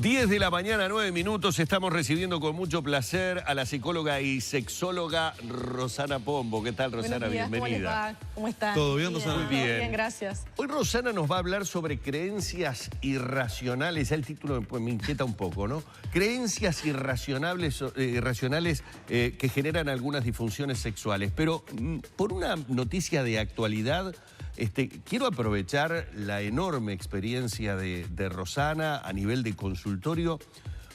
10 de la mañana, 9 minutos. Estamos recibiendo con mucho placer a la psicóloga y sexóloga Rosana Pombo. ¿Qué tal, Rosana? Buenos días, Bienvenida. ¿Cómo están? ¿Todo bien, Rosana? Muy bien. Bien, gracias. Hoy Rosana nos va a hablar sobre creencias irracionales. El título me inquieta un poco, ¿no? Creencias irracionales que generan algunas disfunciones sexuales. Pero por una noticia de actualidad, quiero aprovechar la enorme experiencia de Rosana a nivel de consultorio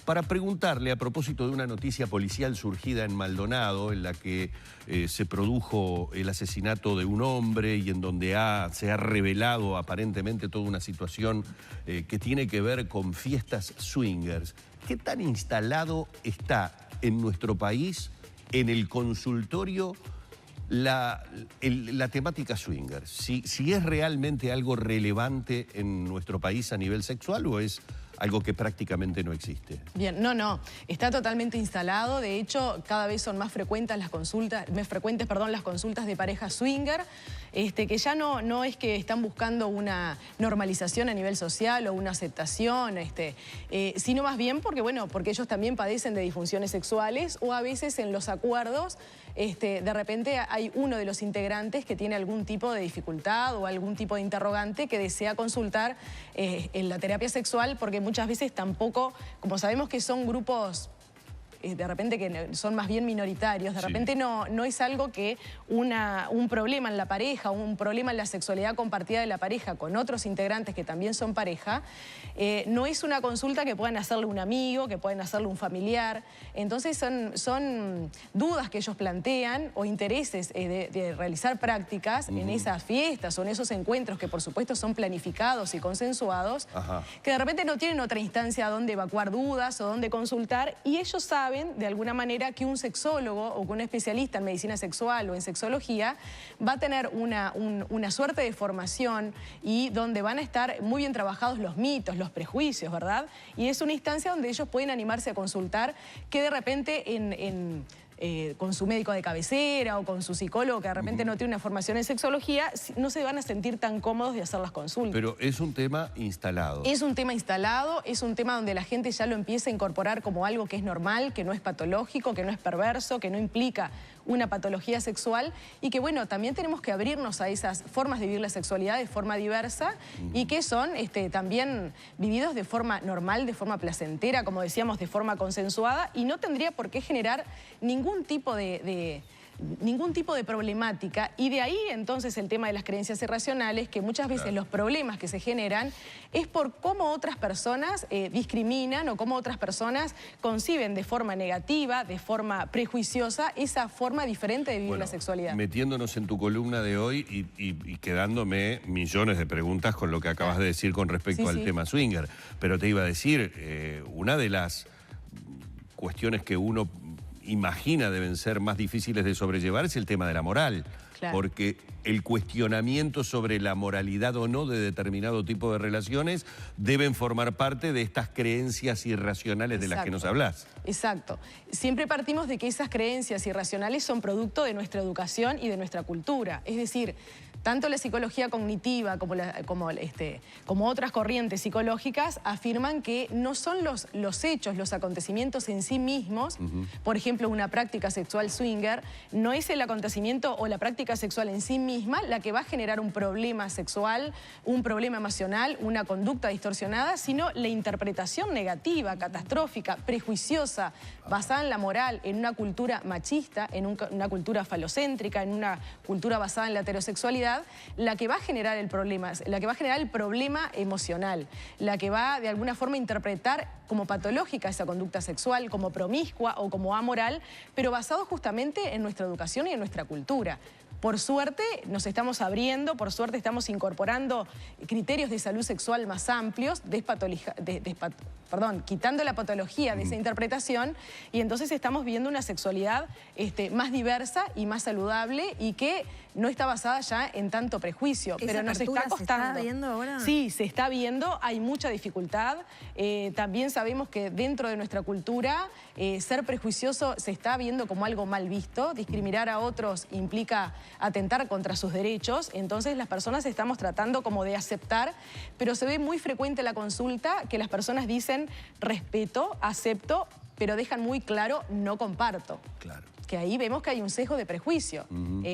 para preguntarle a propósito de una noticia policial surgida en Maldonado, en la que se produjo el asesinato de un hombre y en donde se ha revelado aparentemente toda una situación que tiene que ver con fiestas swingers. ¿Qué tan instalado está en nuestro país, en el consultorio, la temática swinger? Si es realmente algo relevante en nuestro país a nivel sexual o es algo que prácticamente no existe. Bien, no, está totalmente instalado. De hecho, cada vez son más frecuentes las consultas de parejas swinger, que ya no es que están buscando una normalización a nivel social o una aceptación, sino más bien porque ellos también padecen de disfunciones sexuales o a veces en los acuerdos de repente hay uno de los integrantes que tiene algún tipo de dificultad o algún tipo de interrogante que desea consultar en la terapia sexual, porque muchas veces tampoco, como sabemos que son grupos de repente que son más bien minoritarios, de repente no es algo que un problema en la pareja, un problema en la sexualidad compartida de la pareja con otros integrantes que también son pareja, no es una consulta que puedan hacerle un amigo, que pueden hacerle un familiar. Entonces son dudas que ellos plantean o intereses de realizar prácticas en esas fiestas o en esos encuentros que por supuesto son planificados y consensuados, que de repente no tienen otra instancia donde evacuar dudas o donde consultar, y ellos saben de alguna manera que un sexólogo o que un especialista en medicina sexual o en sexología va a tener una suerte de formación y donde van a estar muy bien trabajados los mitos, los prejuicios, ¿verdad? Y es una instancia donde ellos pueden animarse a consultar, que de repente con su médico de cabecera o con su psicólogo que de repente no tiene una formación en sexología, no se van a sentir tan cómodos de hacer las consultas. Pero es un tema instalado. Es un tema instalado, es un tema donde la gente ya lo empieza a incorporar como algo que es normal, que no es patológico, que no es perverso, que no implica una patología sexual, y que también tenemos que abrirnos a esas formas de vivir la sexualidad de forma diversa y que son también vividos de forma normal, de forma placentera, como decíamos, de forma consensuada, y no tendría por qué generar ningún tipo de problemática. Y de ahí entonces el tema de las creencias irracionales, que muchas veces los problemas que se generan es por cómo otras personas discriminan o cómo otras personas conciben de forma negativa, de forma prejuiciosa, esa forma diferente de vivir la sexualidad. Metiéndonos en tu columna de hoy y quedándome millones de preguntas con lo que acabas de decir con respecto al tema swinger, pero te iba a decir, una de las cuestiones que uno imagina deben ser más difíciles de sobrellevar es el tema de la moral. Claro. Porque el cuestionamiento sobre la moralidad o no de determinado tipo de relaciones deben formar parte de estas creencias irracionales de las que nos hablas. Exacto. Siempre partimos de que esas creencias irracionales son producto de nuestra educación y de nuestra cultura. Es decir, tanto la psicología cognitiva como otras corrientes psicológicas afirman que no son los hechos, los acontecimientos en sí mismos, por ejemplo, una práctica sexual swinger, no es el acontecimiento o la práctica sexual en sí misma la que va a generar un problema sexual, un problema emocional, una conducta distorsionada, sino la interpretación negativa, catastrófica, prejuiciosa, basada en la moral, en una cultura machista, en una cultura falocéntrica, en una cultura basada en la heterosexualidad, la que va a generar el problema, la que va a generar el problema emocional, la que va de alguna forma a interpretar como patológica esa conducta sexual, como promiscua o como amoral, pero basado justamente en nuestra educación y en nuestra cultura. Por suerte nos estamos abriendo, por suerte estamos incorporando criterios de salud sexual más amplios, quitando la patología de esa interpretación, y entonces estamos viendo una sexualidad más diversa y más saludable y que no está basada ya en tanto prejuicio, pero nos está costando. ¿Se está viendo ahora? Sí, se está viendo, hay mucha dificultad. También sabemos que dentro de nuestra cultura ser prejuicioso se está viendo como algo mal visto. Discriminar a otros implica atentar contra sus derechos. Entonces las personas estamos tratando como de aceptar, pero se ve muy frecuente en la consulta que las personas dicen respeto, acepto, pero dejan muy claro no comparto. Claro. Que ahí vemos que hay un sesgo de prejuicio.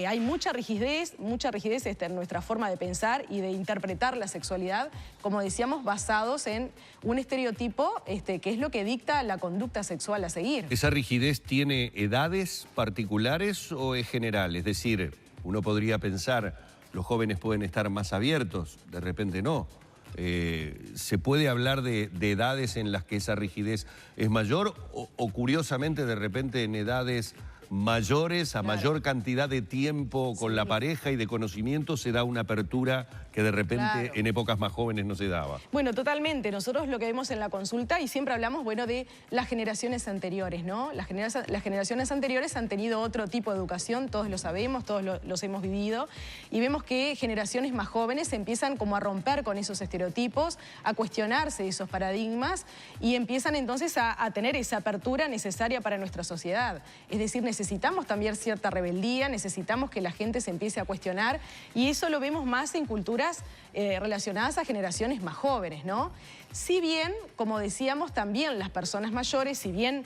Hay mucha rigidez en nuestra forma de pensar y de interpretar la sexualidad, como decíamos, basados en un estereotipo que es lo que dicta la conducta sexual a seguir. ¿Esa rigidez tiene edades particulares o es general? Es decir, uno podría pensar, los jóvenes pueden estar más abiertos, de repente no. ¿Se puede hablar de edades en las que esa rigidez es mayor o curiosamente de repente en edades mayores, a mayor cantidad de tiempo con la pareja y de conocimiento se da una apertura que de repente en épocas más jóvenes no se daba? Bueno, totalmente. Nosotros lo que vemos en la consulta, y siempre hablamos, bueno, de las generaciones anteriores, ¿no? Las generaciones anteriores han tenido otro tipo de educación, todos lo sabemos, todos los hemos vivido, y vemos que generaciones más jóvenes empiezan como a romper con esos estereotipos, a cuestionarse esos paradigmas, y empiezan entonces a tener esa apertura necesaria para nuestra sociedad. Es decir, necesitamos también cierta rebeldía, necesitamos que la gente se empiece a cuestionar, y eso lo vemos más en culturas relacionadas a generaciones más jóvenes, ¿no? Si bien, como decíamos, también las personas mayores, si bien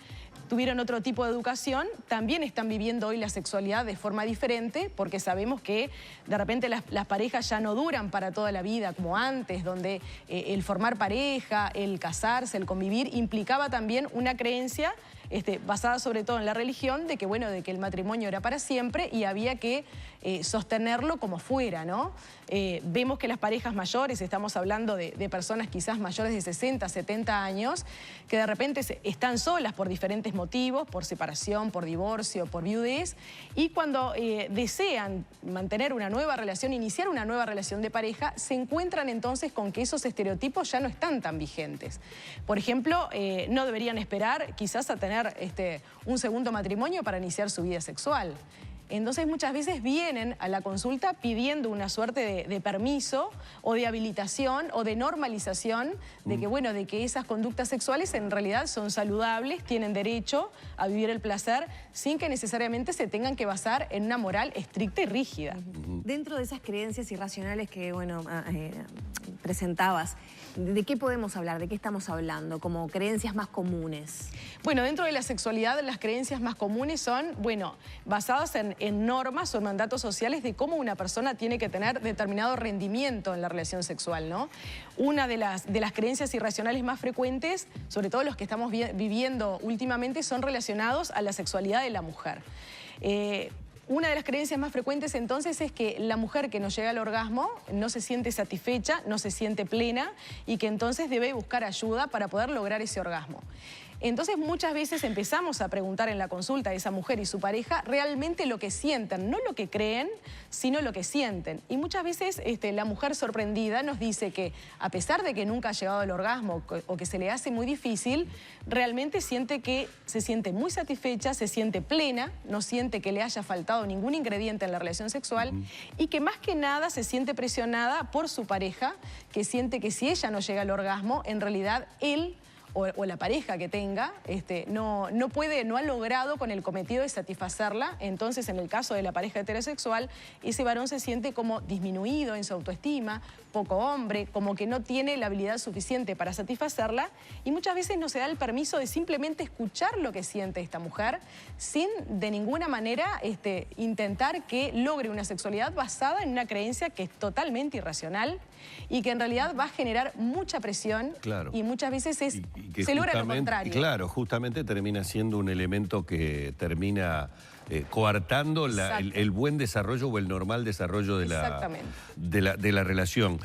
tuvieron otro tipo de educación, también están viviendo hoy la sexualidad de forma diferente, porque sabemos que de repente las parejas ya no duran para toda la vida como antes, donde el formar pareja, el casarse, el convivir, implicaba también una creencia basada sobre todo en la religión, de que, bueno, de que el matrimonio era para siempre y había que sostenerlo como fuera, ¿no? Vemos que las parejas mayores, estamos hablando de personas quizás mayores de 60, 70 años, que de repente están solas por diferentes motivos, por separación, por divorcio, por viudez, y cuando desean mantener una nueva relación, iniciar una nueva relación de pareja, se encuentran entonces con que esos estereotipos ya no están tan vigentes. Por ejemplo, no deberían esperar quizás a tener un segundo matrimonio para iniciar su vida sexual. Entonces muchas veces vienen a la consulta pidiendo una suerte de permiso o de habilitación o de normalización de que, bueno, de que esas conductas sexuales en realidad son saludables, tienen derecho a vivir el placer sin que necesariamente se tengan que basar en una moral estricta y rígida. Dentro de esas creencias irracionales que, bueno, presentabas, ¿de qué podemos hablar? ¿De qué estamos hablando? Como creencias más comunes. Bueno, dentro de la sexualidad las creencias más comunes son, bueno, basadas en normas o en mandatos sociales de cómo una persona tiene que tener determinado rendimiento en la relación sexual, ¿no? Una de las creencias irracionales más frecuentes, sobre todo los que estamos viviendo últimamente, son relacionados a la sexualidad de la mujer. Una de las creencias más frecuentes entonces es que la mujer que no llega al orgasmo no se siente satisfecha, no se siente plena y que entonces debe buscar ayuda para poder lograr ese orgasmo. Entonces muchas veces empezamos a preguntar en la consulta a esa mujer y su pareja realmente lo que sienten, no lo que creen, sino lo que sienten. Y muchas veces la mujer sorprendida nos dice que a pesar de que nunca ha llegado al orgasmo o que se le hace muy difícil, realmente siente que se siente muy satisfecha, se siente plena, no siente que le haya faltado ningún ingrediente en la relación sexual y que más que nada se siente presionada por su pareja, que siente que si ella no llega al orgasmo, en realidad él o la pareja que tenga, no ha logrado con el cometido de satisfacerla. Entonces, en el caso de la pareja heterosexual, ese varón se siente como disminuido en su autoestima, poco hombre, como que no tiene la habilidad suficiente para satisfacerla y muchas veces no se da el permiso de simplemente escuchar lo que siente esta mujer sin de ninguna manera intentar que logre una sexualidad basada en una creencia que es totalmente irracional y que en realidad va a generar mucha presión y muchas veces se logra lo contrario. Claro, justamente termina siendo un elemento que termina coartando el buen desarrollo o el normal desarrollo de la relación.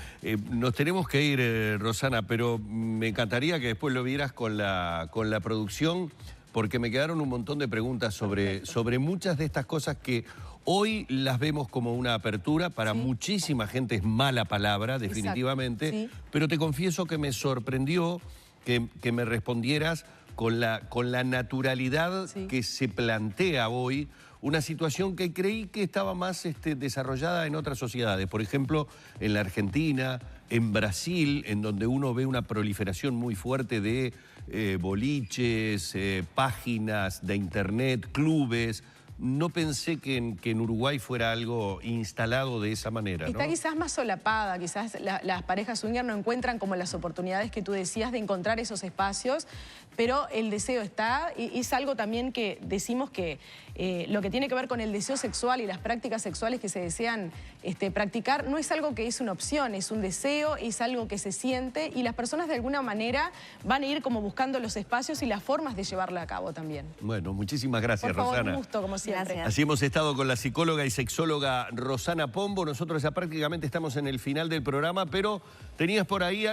Nos tenemos que ir, Rosana, pero me encantaría que después lo vieras con la producción, porque me quedaron un montón de preguntas sobre muchas de estas cosas que hoy las vemos como una apertura, para muchísima gente es mala palabra, definitivamente, pero te confieso que me sorprendió que me respondieras con la naturalidad que se plantea hoy una situación que creí que estaba más desarrollada en otras sociedades. Por ejemplo, en la Argentina, en Brasil, en donde uno ve una proliferación muy fuerte de boliches, páginas de internet, clubes, no pensé que en Uruguay fuera algo instalado de esa manera, ¿no? Está quizás más solapada, quizás las parejas swinger no encuentran como las oportunidades que tú decías de encontrar esos espacios, pero el deseo está, y es algo también que decimos que lo que tiene que ver con el deseo sexual y las prácticas sexuales que se desean practicar no es algo que es una opción, es un deseo, es algo que se siente y las personas de alguna manera van a ir como buscando los espacios y las formas de llevarla a cabo también. Bueno, muchísimas gracias, Por favor, Rosana. un gusto, como siempre. Gracias. Así hemos estado con la psicóloga y sexóloga Rosana Pombo. Nosotros ya prácticamente estamos en el final del programa, pero tenías por ahí